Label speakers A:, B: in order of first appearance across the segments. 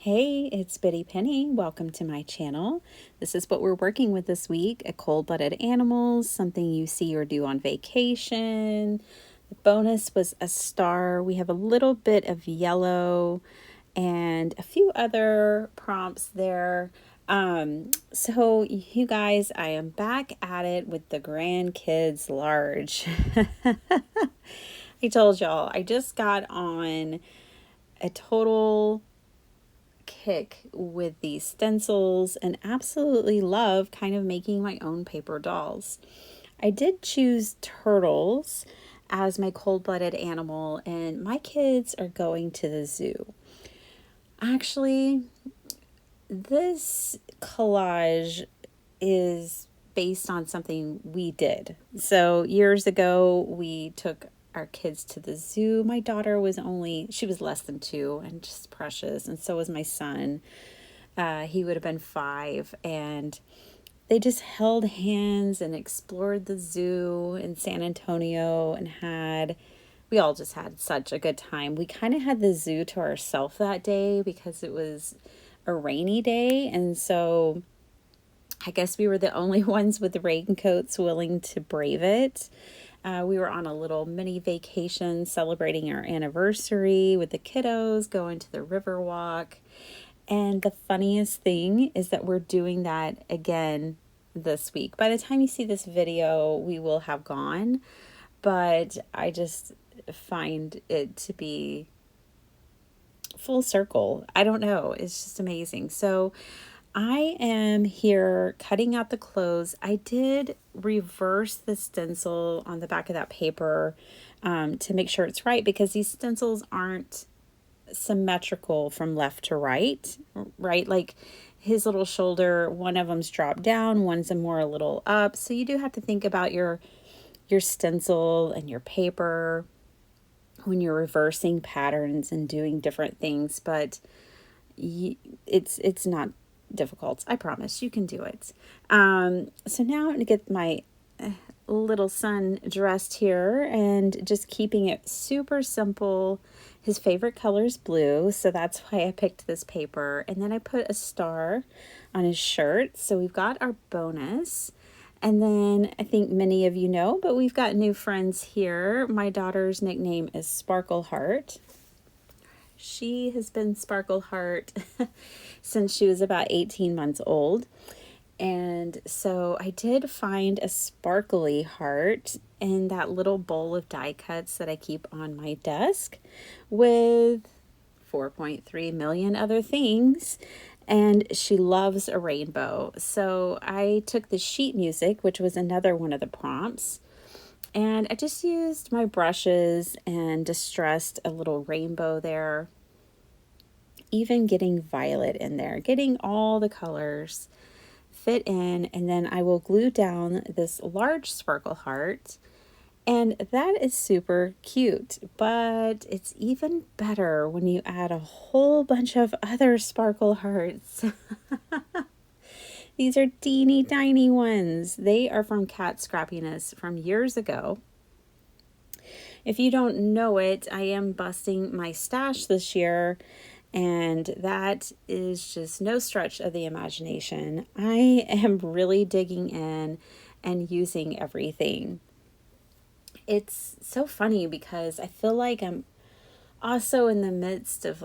A: Hey, it's Biddy Penny. Welcome to my channel. This is what we're working with this week, a cold-blooded animals, something you see or do on vacation. The bonus was a star. We have a little bit of yellow and a few other prompts there. So you guys, I am back at it with the grandkids large. I told y'all, I just got on a total kick with these stencils and absolutely love kind of making my own paper dolls. I did choose turtles as my cold-blooded animal, and my kids are going to the zoo. Actually, this collage is based on something we did. So years ago, we took our kids to the zoo. My daughter was she was less than 2 and just precious. And so was my son. He would have been 5. And they just held hands and explored the zoo in San Antonio and we all just had such a good time. We kind of had the zoo to ourselves that day because it was a rainy day. And so I guess we were the only ones with the raincoats willing to brave it. We were on a little mini vacation celebrating our anniversary with the kiddos, going to the river walk. And the funniest thing is that we're doing that again this week. By the time you see this video, we will have gone. But I just find it to be full circle. I don't know. It's just amazing. So I am here cutting out the clothes. I did reverse the stencil on the back of that paper to make sure it's right, because these stencils aren't symmetrical from left to right? Like his little shoulder, one of them's dropped down, one's more a little up. So you do have to think about your stencil and your paper when you're reversing patterns and doing different things, but it's not difficult. I promise you can do it. So now I'm going to get my little son dressed here and just keeping it super simple. His favorite color is blue, so that's why I picked this paper. And then I put a star on his shirt. So we've got our bonus. And then I think many of you know, but we've got new friends here. My daughter's nickname is Sparkle Heart. She has been Sparkle Heart since she was about 18 months old. And so I did find a sparkly heart in that little bowl of die cuts that I keep on my desk with 4.3 million other things. And she loves a rainbow. So I took the sheet music, which was another one of the prompts, and I just used my brushes and distressed a little rainbow there, even getting violet in there, getting all the colors fit in. And then I will glue down this large sparkle heart. And that is super cute, but it's even better when you add a whole bunch of other sparkle hearts. These are teeny tiny ones. They are from Cat Scrappiness from years ago. If you don't know it, I am busting my stash this year, and that is just no stretch of the imagination. I am really digging in and using everything. It's so funny because I feel like I'm also in the midst of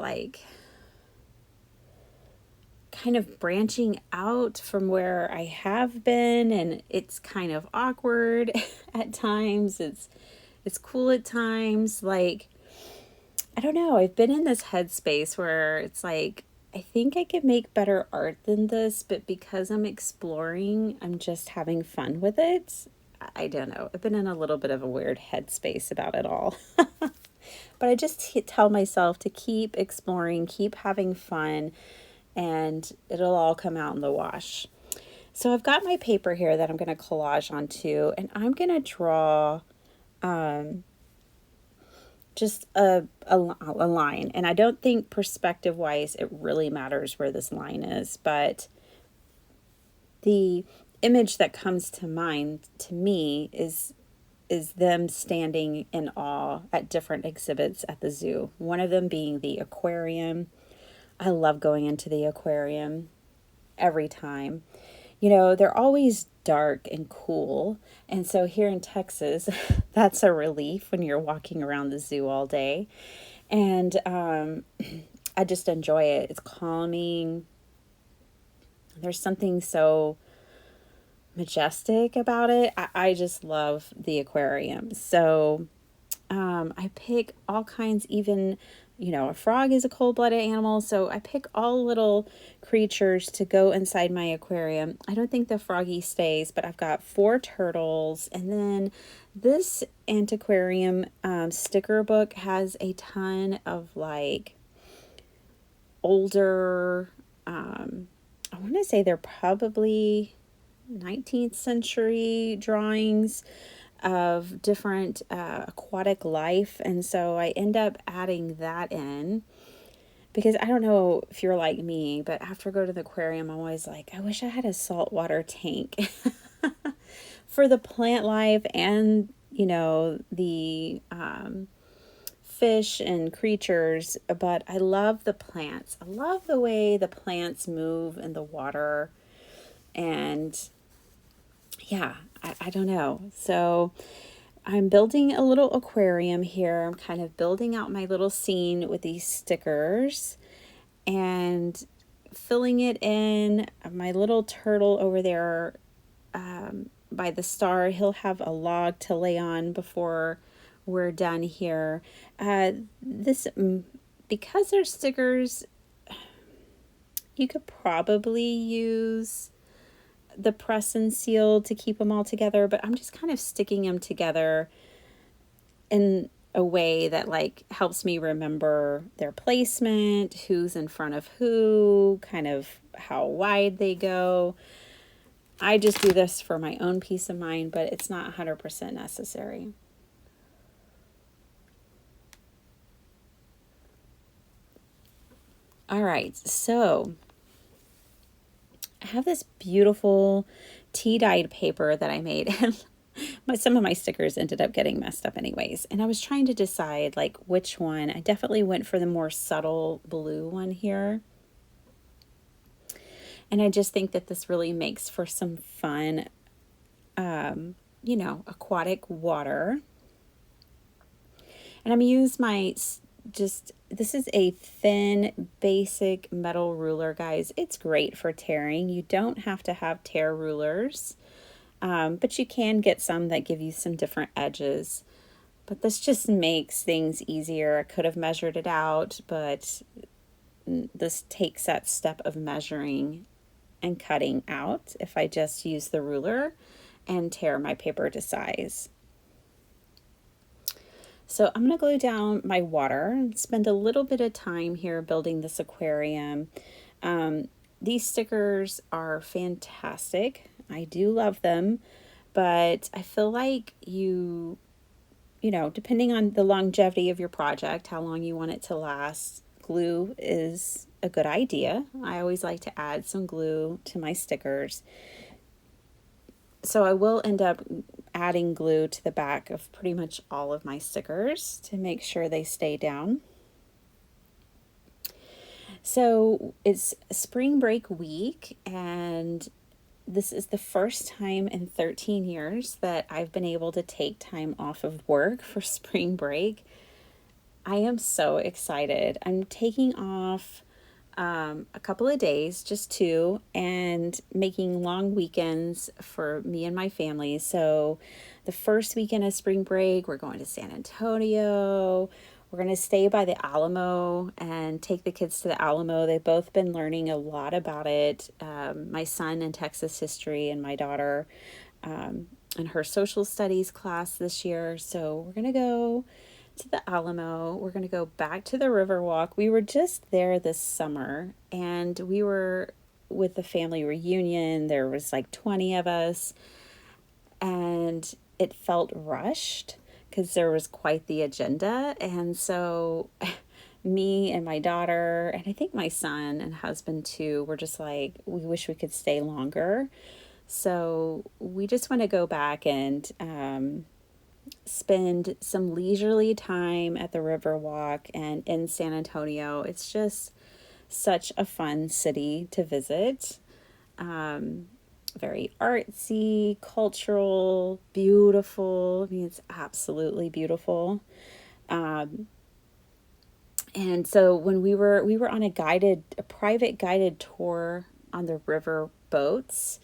A: kind of branching out from where I have been, and it's kind of awkward at times. It's cool at times. Like, I don't know. I've been in this headspace where it's like, I think I could make better art than this, but because I'm exploring, I'm just having fun with it. I don't know. I've been in a little bit of a weird headspace about it all. But I just tell myself to keep exploring, keep having fun, and it'll all come out in the wash. So I've got my paper here that I'm going to collage onto, and I'm going to draw just a line. And I don't think perspective wise it really matters where this line is, but the image that comes to mind to me is them standing in awe at different exhibits at the zoo. One of them being the aquarium, I love going into the aquarium every time. You know, they're always dark and cool. And so here in Texas, that's a relief when you're walking around the zoo all day. And I just enjoy it. It's calming. There's something so majestic about it. I just love the aquarium. So I pick all kinds, even, you know, a frog is a cold-blooded animal. So I pick all little creatures to go inside my aquarium. I don't think the froggy stays, but I've got 4 turtles. And then this antiquarium sticker book has a ton of like older, I want to say they're probably 19th century drawings of different aquatic life. And so I end up adding that in because I don't know if you're like me, but after I go to the aquarium, I'm always like, I wish I had a saltwater tank for the plant life and, you know, the fish and creatures. But I love the plants. I love the way the plants move in the water. And yeah, I don't know. So I'm building a little aquarium here. I'm kind of building out my little scene with these stickers and filling it in. My little turtle over there by the star, he'll have a log to lay on before we're done here. This because they're stickers, you could probably use the press and seal to keep them all together, but I'm just kind of sticking them together in a way that like helps me remember their placement, who's in front of who, kind of how wide they go. I just do this for my own peace of mind, but it's not 100% necessary. All right, so I have this beautiful tea-dyed paper that I made, and some of my stickers ended up getting messed up anyways. And I was trying to decide like which one. I definitely went for the more subtle blue one here. And I just think that this really makes for some fun, you know, aquatic water. And I'm going to use my this is a thin, basic metal ruler, guys. It's great for tearing. You don't have to have tear rulers, but you can get some that give you some different edges. But this just makes things easier. I could have measured it out, but this takes that step of measuring and cutting out if I just use the ruler and tear my paper to size. So I'm going to glue down my water and spend a little bit of time here building this aquarium. These stickers are fantastic. I do love them, but I feel like you know, depending on the longevity of your project, how long you want it to last, glue is a good idea. I always like to add some glue to my stickers. So I will end up adding glue to the back of pretty much all of my stickers to make sure they stay down. So it's spring break week, and this is the first time in 13 years that I've been able to take time off of work for spring break. I am so excited. I'm taking off a couple of days, just 2, and making long weekends for me and my family. So the first weekend of spring break, we're going to San Antonio. We're going to stay by the Alamo and take the kids to the Alamo. They've both been learning a lot about it. My son in Texas history and my daughter in her social studies class this year. So we're going to go to the Alamo. We're going to go back to the Riverwalk. We were just there this summer, and we were with the family reunion. There was like 20 of us, and it felt rushed because there was quite the agenda. And so me and my daughter, and I think my son and husband too, were just like, we wish we could stay longer. So we just want to go back and spend some leisurely time at the Riverwalk and in San Antonio. It's just such a fun city to visit. Very artsy, cultural, beautiful. I mean, it's absolutely beautiful. And so when we were on a private guided tour on the river boats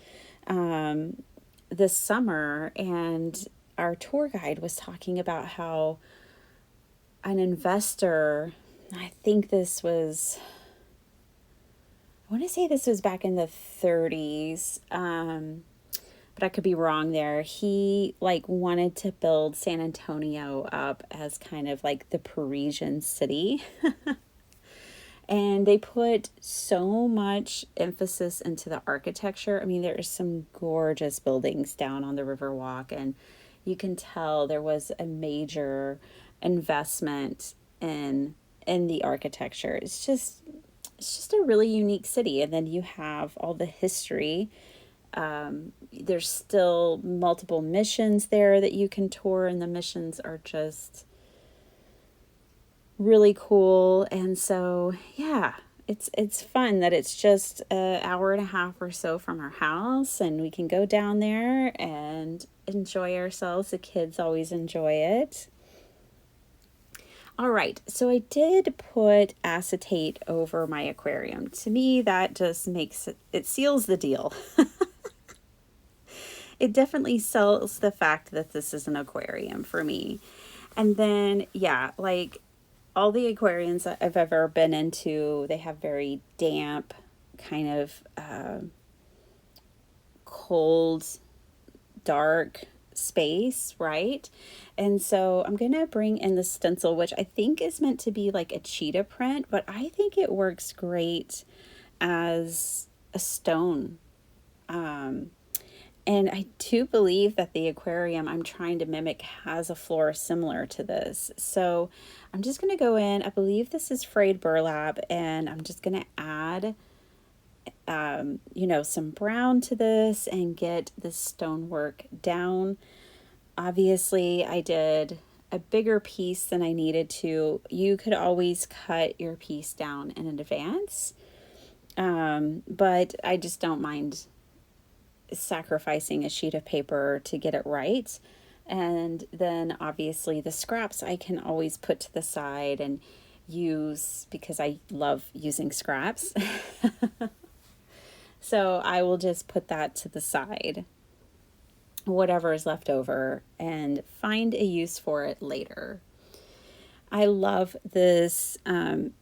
A: this summer, and our tour guide was talking about how an investor, I think this was, I want to say this was back in the 30s, but I could be wrong there. He like wanted to build San Antonio up as kind of like the Parisian city. And they put so much emphasis into the architecture. I mean, there are some gorgeous buildings down on the Riverwalk, and you can tell there was a major investment in the architecture. It's just a really unique city. And then you have all the history. There's still multiple missions there that you can tour, and the missions are just really cool. And so, yeah, it's fun that it's just an hour and a half or so from our house, and we can go down there and enjoy ourselves. The kids always enjoy it. All right, so I did put acetate over my aquarium. To me, that just makes it seals the deal. It definitely sells the fact that this is an aquarium for me. And then, yeah, like all the aquariums that I've ever been into, they have very damp, kind of cold, dark space, right? And so I'm going to bring in the stencil, which I think is meant to be like a cheetah print, but I think it works great as a stone. And I do believe that the aquarium I'm trying to mimic has a floor similar to this. So I'm just going to go in. I believe this is frayed burlap, and I'm just going to add, some brown to this and get this stonework down. Obviously, I did a bigger piece than I needed to. You could always cut your piece down in advance, but I just don't mind sacrificing a sheet of paper to get it right. And then obviously the scraps I can always put to the side and use, because I love using scraps. So I will just put that to the side, whatever is left over, and find a use for it later. I love this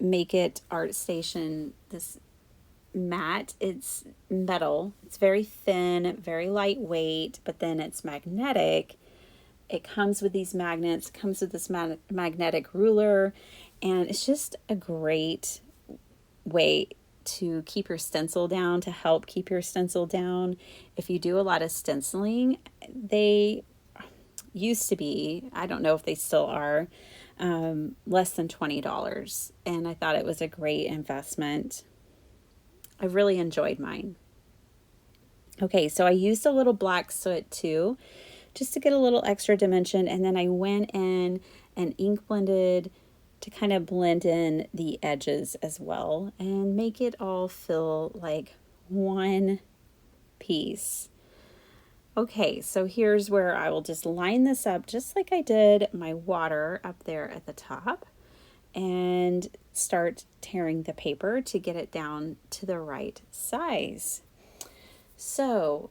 A: Make It Art Station, this mat. It's metal. It's very thin, very lightweight, but then it's magnetic. It comes with these magnets, comes with this magnetic ruler, and it's just a great way to keep your stencil down, to help keep your stencil down. If you do a lot of stenciling, they used to be, I don't know if they still are, less than $20. And I thought it was a great investment. I really enjoyed mine. Okay, so I used a little black soot too, just to get a little extra dimension. And then I went in and ink blended to kind of blend in the edges as well and make it all feel like one piece. Okay, so here's where I will just line this up just like I did my water up there at the top, and start tearing the paper to get it down to the right size. So,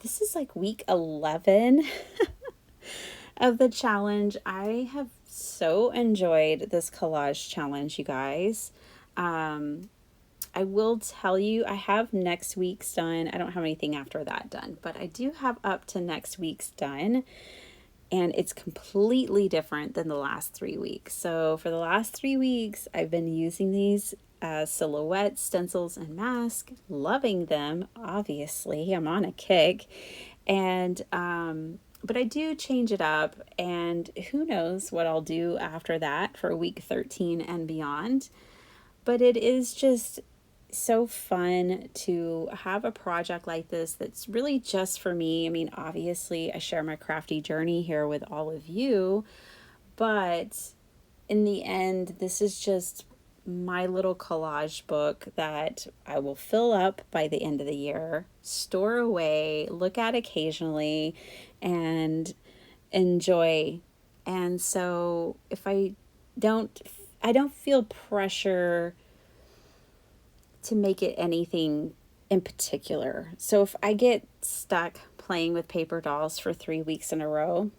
A: this is like week 11 of the challenge. I have so enjoyed this collage challenge, you guys. I will tell you, I have next week's done. I don't have anything after that done, but I do have up to next week's done. And it's completely different than the last 3 weeks. So for the last 3 weeks, I've been using these silhouette stencils and masks, loving them. Obviously, I'm on a kick. And, but I do change it up, and who knows what I'll do after that for week 13 and beyond. But it is just so fun to have a project like this that's really just for me. I mean, obviously, I share my crafty journey here with all of you, but in the end, this is just my little collage book that I will fill up by the end of the year, store away, look at occasionally, and enjoy. And so if don't I don't feel pressure to make it anything in particular. So if I get stuck playing with paper dolls for 3 weeks in a row,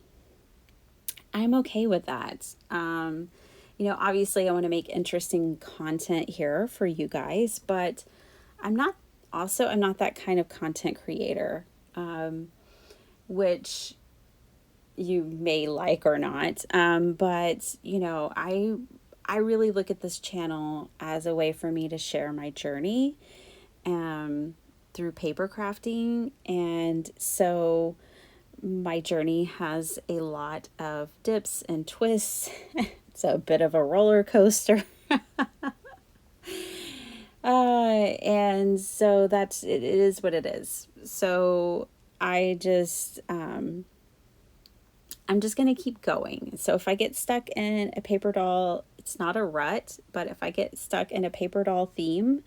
A: I'm okay with that. Obviously I want to make interesting content here for you guys, but I'm not that kind of content creator, which you may like or not. But I really look at this channel as a way for me to share my journey through paper crafting. And so my journey has a lot of dips and twists. It's a bit of a roller coaster. And so it is what it is. So I'm just going to keep going. So if I get stuck in a paper doll, it's not a rut, but if I get stuck in a paper doll theme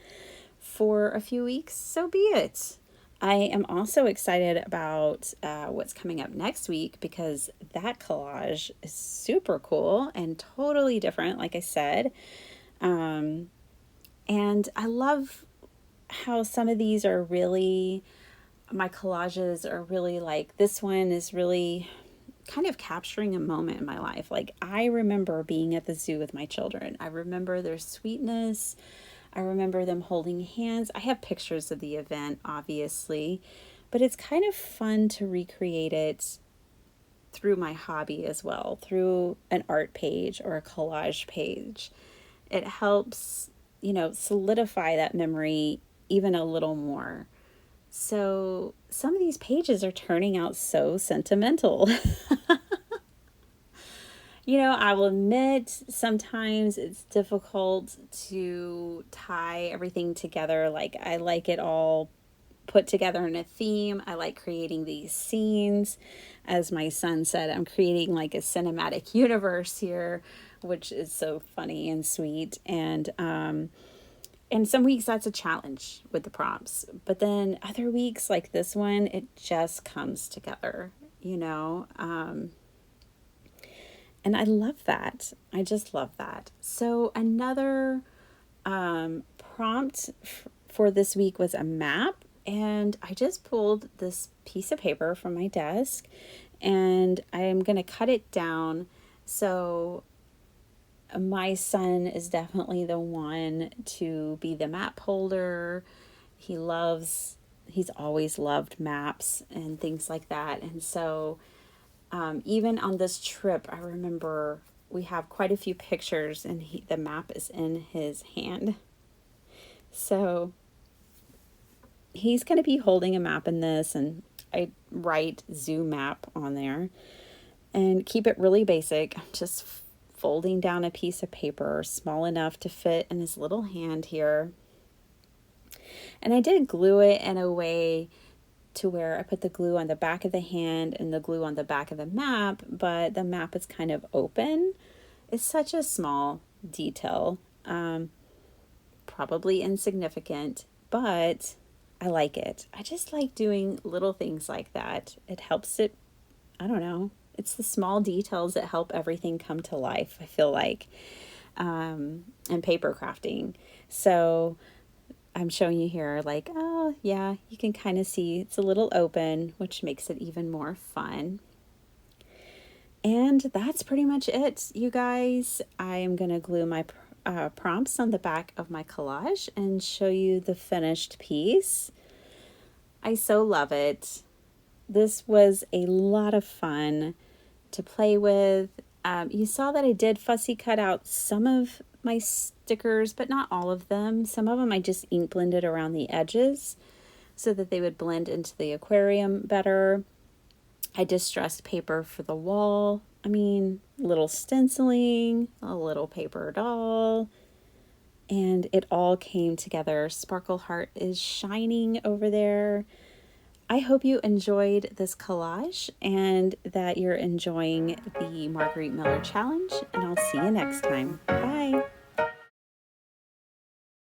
A: for a few weeks, so be it. I am also excited about what's coming up next week, because that collage is super cool and totally different, like I said. And I love how some of these are really, my collages are really like, this one is really kind of capturing a moment in my life. Like, I remember being at the zoo with my children. I remember their sweetness. I remember them holding hands. I have pictures of the event, obviously, but it's kind of fun to recreate it through my hobby as well, through an art page or a collage page. It helps, solidify that memory even a little more. So some of these pages are turning out so sentimental. I will admit sometimes it's difficult to tie everything together. Like, I like it all put together in a theme. I like creating these scenes. As my son said, I'm creating like a cinematic universe here, which is so funny and sweet. And some weeks that's a challenge with the prompts. But then other weeks like this one, it just comes together, and I love that. I just love that. So another prompt for this week was a map. And I just pulled this piece of paper from my desk, and I'm going to cut it down. So my son is definitely the one to be the map holder. He's always loved maps and things like that. And so even on this trip, I remember we have quite a few pictures, and the map is in his hand. So he's going to be holding a map in this, and I write zoo map on there and keep it really basic. I'm just folding down a piece of paper small enough to fit in his little hand here. And I did glue it in a way to where I put the glue on the back of the hand and the glue on the back of the map, but the map is kind of open. It's such a small detail, probably insignificant, but I like it. I just like doing little things like that. It helps it, I don't know, it's the small details that help everything come to life, I feel like, in paper crafting. So I'm showing you here, like, oh yeah, you can kind of see it's a little open, which makes it even more fun. And that's pretty much it, you guys. I am going to glue my prompts on the back of my collage and show you the finished piece. I so love it. This was a lot of fun to play with. You saw that I did fussy cut out some of my stickers, but not all of them. Some of them I just ink blended around the edges so that they would blend into the aquarium better. I distressed paper for the wall. I mean, little stenciling, a little paper doll, and it all came together. Sparkle Heart is shining over there. I hope you enjoyed this collage and that you're enjoying the Margaret Miller challenge, and I'll see you next time. Bye.